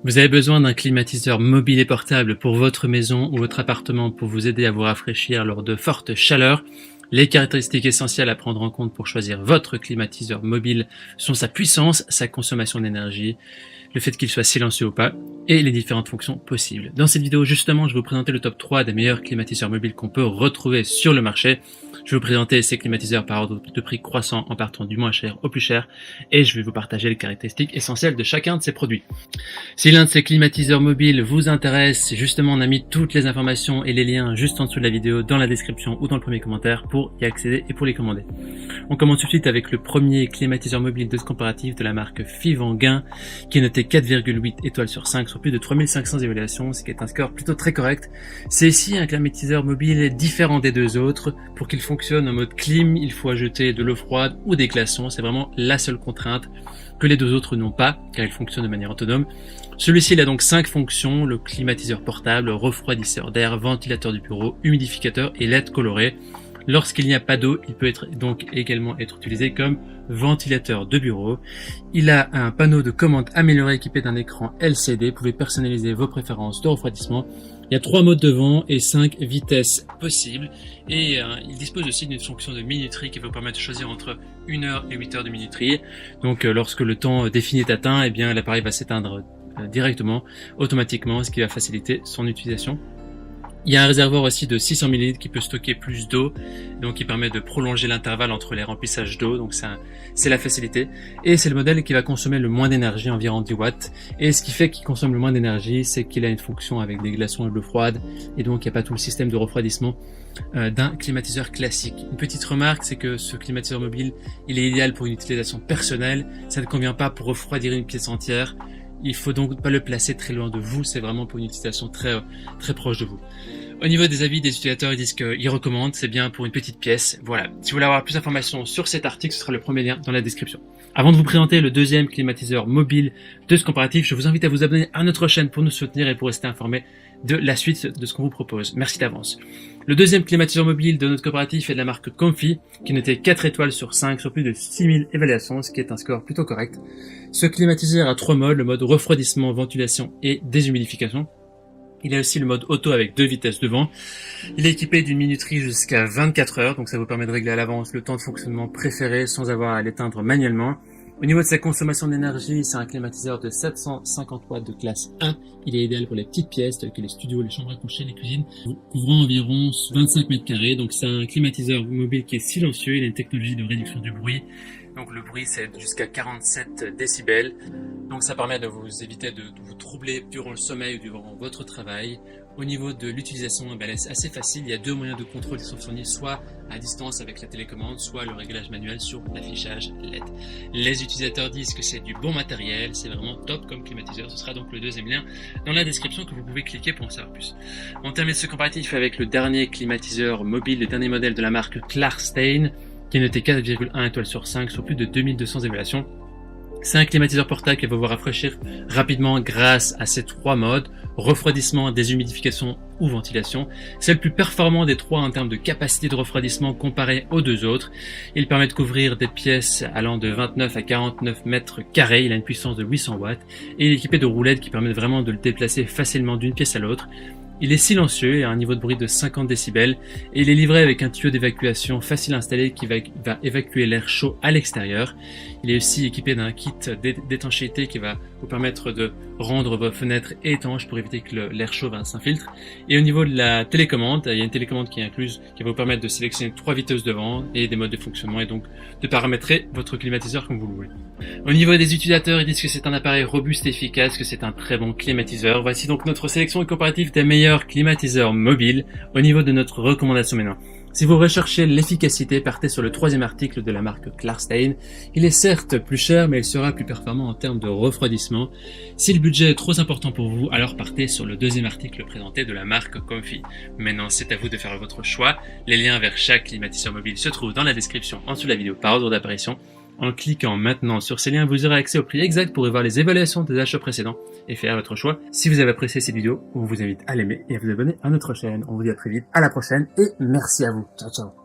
Vous avez besoin d'un climatiseur mobile et portable pour votre maison ou votre appartement pour vous aider à vous rafraîchir lors de fortes chaleurs. Les caractéristiques essentielles à prendre en compte pour choisir votre climatiseur mobile sont sa puissance, sa consommation d'énergie, le fait qu'il soit silencieux ou pas, et les différentes fonctions possibles. Dans cette vidéo, justement, je vais vous présenter le top 3 des meilleurs climatiseurs mobiles qu'on peut retrouver sur le marché. Je vais vous présenter ces climatiseurs par ordre de prix croissant en partant du moins cher au plus cher, et je vais vous partager les caractéristiques essentielles de chacun de ces produits. Si l'un de ces climatiseurs mobiles vous intéresse, justement, on a mis toutes les informations et les liens juste en dessous de la vidéo, dans la description ou dans le premier commentaire pour y accéder et pour les commander. On commence tout de suite avec le premier climatiseur mobile de ce comparatif de la marque Fivanguin, qui est noté 4,8 étoiles sur 5 sur plus de 3500 évaluations, ce qui est un score plutôt très correct. C'est ici un climatiseur mobile différent des deux autres. Pour qu'il fonctionne en mode clim, il faut ajouter de l'eau froide ou des glaçons. C'est vraiment la seule contrainte que les deux autres n'ont pas, car ils fonctionnent de manière autonome. Celui-ci, il a donc 5 fonctions: le climatiseur portable, refroidisseur d'air, ventilateur du bureau, humidificateur et LED coloré. Lorsqu'il n'y a pas d'eau, il peut donc également être utilisé comme ventilateur de bureau. Il a un panneau de commande amélioré équipé d'un écran LCD. Vous pouvez personnaliser vos préférences de refroidissement. Il y a 3 modes de vent et 5 vitesses possibles. Et il dispose aussi d'une fonction de minuterie qui va vous permettre de choisir entre 1 heure et 8 heures de minuterie. Donc lorsque le temps défini est atteint, eh bien l'appareil va s'éteindre directement, automatiquement, ce qui va faciliter son utilisation. Il y a un réservoir aussi de 600 ml qui peut stocker plus d'eau, donc qui permet de prolonger l'intervalle entre les remplissages d'eau, donc c'est la facilité. Et c'est le modèle qui va consommer le moins d'énergie, environ 10 watts. Et ce qui fait qu'il consomme le moins d'énergie, c'est qu'il a une fonction avec des glaçons et de l'eau froide, et donc il n'y a pas tout le système de refroidissement d'un climatiseur classique. Une petite remarque, c'est que ce climatiseur mobile, il est idéal pour une utilisation personnelle, ça ne convient pas pour refroidir une pièce entière. Il faut donc pas le placer très loin de vous, c'est vraiment pour une utilisation très proche de vous. Au niveau des avis des utilisateurs, ils disent qu'ils recommandent, c'est bien pour une petite pièce. Voilà. Si vous voulez avoir plus d'informations sur cet article, ce sera le premier lien dans la description. Avant de vous présenter le deuxième climatiseur mobile de ce comparatif, je vous invite à vous abonner à notre chaîne pour nous soutenir et pour rester informé de la suite de ce qu'on vous propose. Merci d'avance. Le deuxième climatiseur mobile de notre coopératif est de la marque Comfy, qui notait 4 étoiles sur 5 sur plus de 6000 évaluations, ce qui est un score plutôt correct. Ce climatiseur a 3 modes, le mode refroidissement, ventilation et déshumidification. Il a aussi le mode auto avec 2 vitesses de vent. Il est équipé d'une minuterie jusqu'à 24 heures, donc ça vous permet de régler à l'avance le temps de fonctionnement préféré sans avoir à l'éteindre manuellement. Au niveau de sa consommation d'énergie, c'est un climatiseur de 750 watts de classe 1. Il est idéal pour les petites pièces telles que les studios, les chambres à coucher, les cuisines, couvrant environ 25 mètres carrés. Donc c'est un climatiseur mobile qui est silencieux. Il a une technologie de réduction du bruit. Donc le bruit, c'est jusqu'à 47 décibels. Donc ça permet de vous éviter de vous troubler durant le sommeil ou durant votre travail. Au niveau de l'utilisation, c'est assez facile. Il y a 2 moyens de contrôle qui sont fournis, soit à distance avec la télécommande, soit le réglage manuel sur l'affichage LED. Les utilisateurs disent que c'est du bon matériel, c'est vraiment top comme climatiseur. Ce sera donc le deuxième lien dans la description que vous pouvez cliquer pour en savoir plus. On termine ce comparatif avec le dernier climatiseur mobile, le dernier modèle de la marque Klarstein, qui est noté 4,1 étoiles sur 5 sur plus de 2200 évaluations. C'est un climatiseur portable qui va vous rafraîchir rapidement grâce à ces 3 modes: refroidissement, déshumidification ou ventilation. C'est le plus performant des 3 en termes de capacité de refroidissement comparé aux 2 autres. Il permet de couvrir des pièces allant de 29 à 49 mètres carrés. Il a une puissance de 800 watts et il est équipé de roulettes qui permettent vraiment de le déplacer facilement d'une pièce à l'autre. Il est silencieux et a un niveau de bruit de 50 décibels et il est livré avec un tuyau d'évacuation facile à installer qui va évacuer l'air chaud à l'extérieur. Il est aussi équipé d'un kit d'étanchéité qui va vous permettre de rendre vos fenêtres étanches pour éviter que l'air chaud s'infiltre. Et au niveau de la télécommande, il y a une télécommande qui est incluse qui va vous permettre de sélectionner 3 vitesses de vent et des modes de fonctionnement et donc de paramétrer votre climatiseur comme vous le voulez. Au niveau des utilisateurs, ils disent que c'est un appareil robuste et efficace, que c'est un très bon climatiseur. Voici donc notre sélection comparative des meilleurs climatiseurs mobiles au niveau de notre recommandation maintenant. Si vous recherchez l'efficacité, partez sur le 3e article de la marque Klarstein. Il est certes plus cher, mais il sera plus performant en termes de refroidissement. Si le budget est trop important pour vous, alors partez sur le 2e article présenté de la marque Comfy. Maintenant, c'est à vous de faire votre choix. Les liens vers chaque climatiseur mobile se trouvent dans la description en dessous de la vidéo par ordre d'apparition. En cliquant maintenant sur ces liens, vous aurez accès au prix exact pour y voir les évaluations des achats précédents et faire votre choix. Si vous avez apprécié cette vidéo, on vous invite à l'aimer et à vous abonner à notre chaîne. On vous dit à très vite, à la prochaine et merci à vous. Ciao ciao.